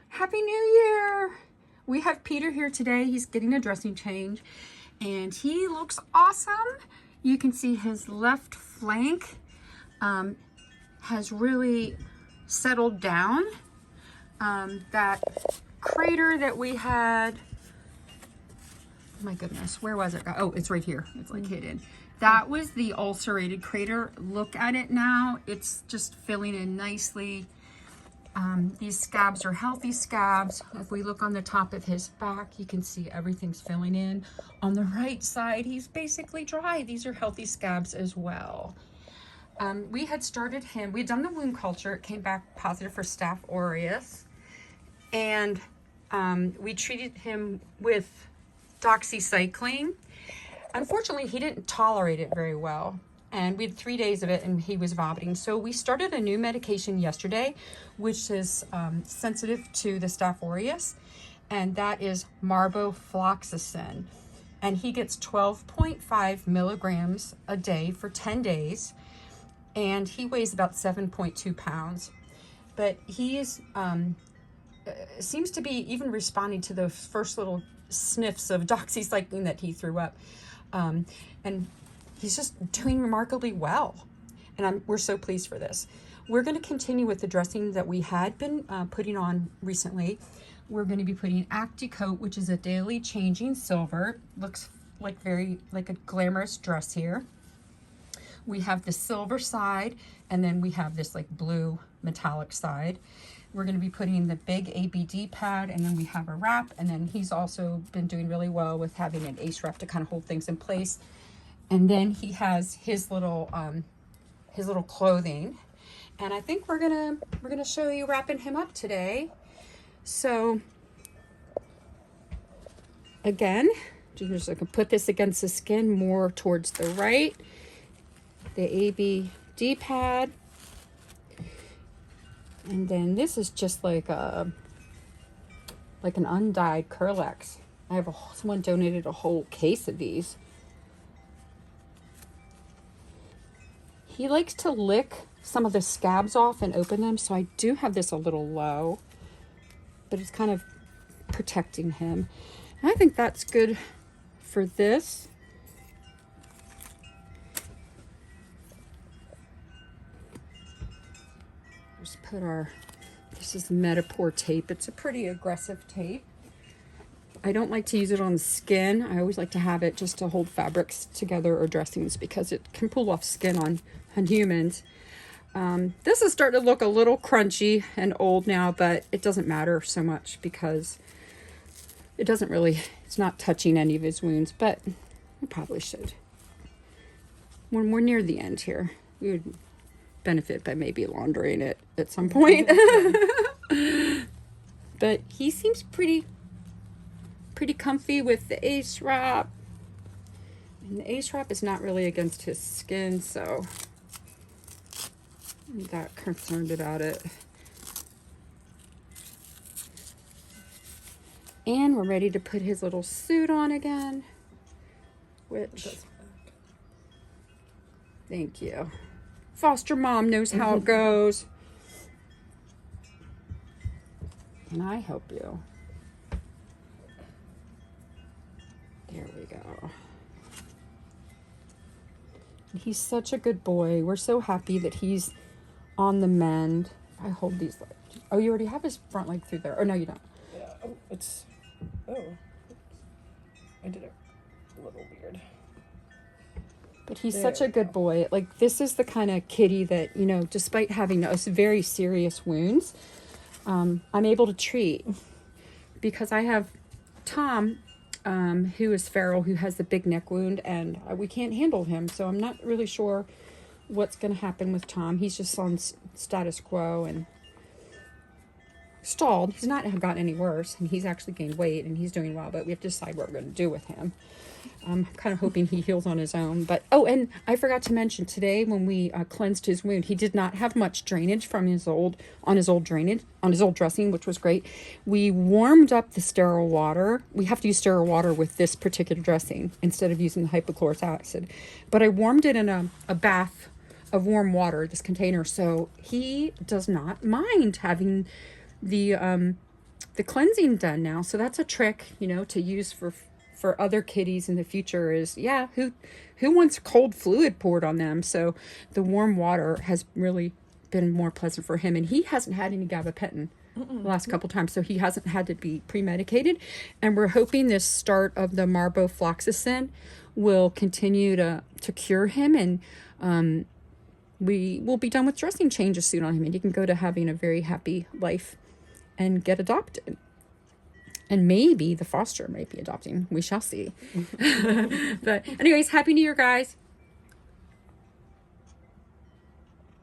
Happy New Year! We have Peter here today. He's getting a dressing change and he looks awesome. You can see his left flank has really settled down. That crater that we had, my goodness, where was it? Oh, it's right here. It's like hidden. That was the ulcerated crater. Look at it now. It's just filling in nicely. These scabs are healthy scabs. If we look on the top of his back, you can see everything's filling in. On the right side, he's basically dry. These are healthy scabs as well. We had started him, we'd done the wound culture. It came back positive for Staph aureus. And we treated him with doxycycline. Unfortunately, he didn't tolerate it very well. And we had 3 days of it and he was vomiting. So we started a new medication yesterday, which is sensitive to the Staph aureus, and that is Marbofloxacin. And he gets 12.5 milligrams a day for 10 days. And he weighs about 7.2 pounds. But he is, seems to be even responding to the first little sniffs of doxycycline that he threw up. And he's just doing remarkably well. And we're so pleased for this. We're going to continue with the dressing that we had been putting on recently. We're going to be putting Acticoat, which is a daily changing silver. Looks like like a glamorous dress here. We have the silver side, and then we have this like blue metallic side. We're going to be putting the big ABD pad, and then we have a wrap, and then he's also been doing really well with having an ace wrap to kind of hold things in place. And then he has his little clothing, and I think we're gonna show you wrapping him up today. So again, just gonna put this against the skin more towards the right. The ABD pad, and then this is just like an undyed Curlex. I have someone donated a whole case of these. He likes to lick some of the scabs off and open them, so I do have this a little low, but it's kind of protecting him. And I think that's good for this. Just put this is Metapore tape. It's a pretty aggressive tape. I don't like to use it on the skin. I always like to have it just to hold fabrics together or dressings because it can pull off skin on humans. This is starting to look a little crunchy and old now, but it doesn't matter so much because it's not touching any of his wounds, but I probably should. When we're near the end here, we would benefit by maybe laundering it at some point. But he seems pretty comfy with the ace wrap. And the ace wrap is not really against his skin, so I'm not that concerned about it. And we're ready to put his little suit on again, which, thank you. Foster mom knows how it goes. Can I help you? There we go. He's such a good boy. We're so happy that he's on the mend. I hold these legs. Oh, you already have his front leg through there. Oh, no, you don't. Yeah, I did it a little weird. But he's such a good boy. Like, this is the kind of kitty that, you know, despite having those very serious wounds, I'm able to treat. Because I have Tom, who is feral, who has the big neck wound, and we can't handle him. So I'm not really sure what's going to happen with Tom. He's just on status quo and stalled. He's not gotten any worse, and he's actually gained weight, and he's doing well, but we have to decide what we're going to do with him. I'm kind of hoping he heals on his own. But oh, and I forgot to mention today when we cleansed his wound, he did not have much drainage from his old dressing, which was great. We warmed up the sterile water. We have to use sterile water with this particular dressing instead of using the hypochlorous acid. But I warmed it in a bath of warm water, this container, so he does not mind having the the cleansing done now. So that's a trick, you know, to use for other kitties in the future is, yeah, who wants cold fluid poured on them? So the warm water has really been more pleasant for him. And he hasn't had any gabapentin the last couple times, so he hasn't had to be pre-medicated. And we're hoping this start of the Marbofloxacin will continue to cure him, and we will be done with dressing changes soon on him, and he can go to having a very happy life and get adopted. And maybe the foster might be adopting. We shall see. But anyways, Happy New Year, guys.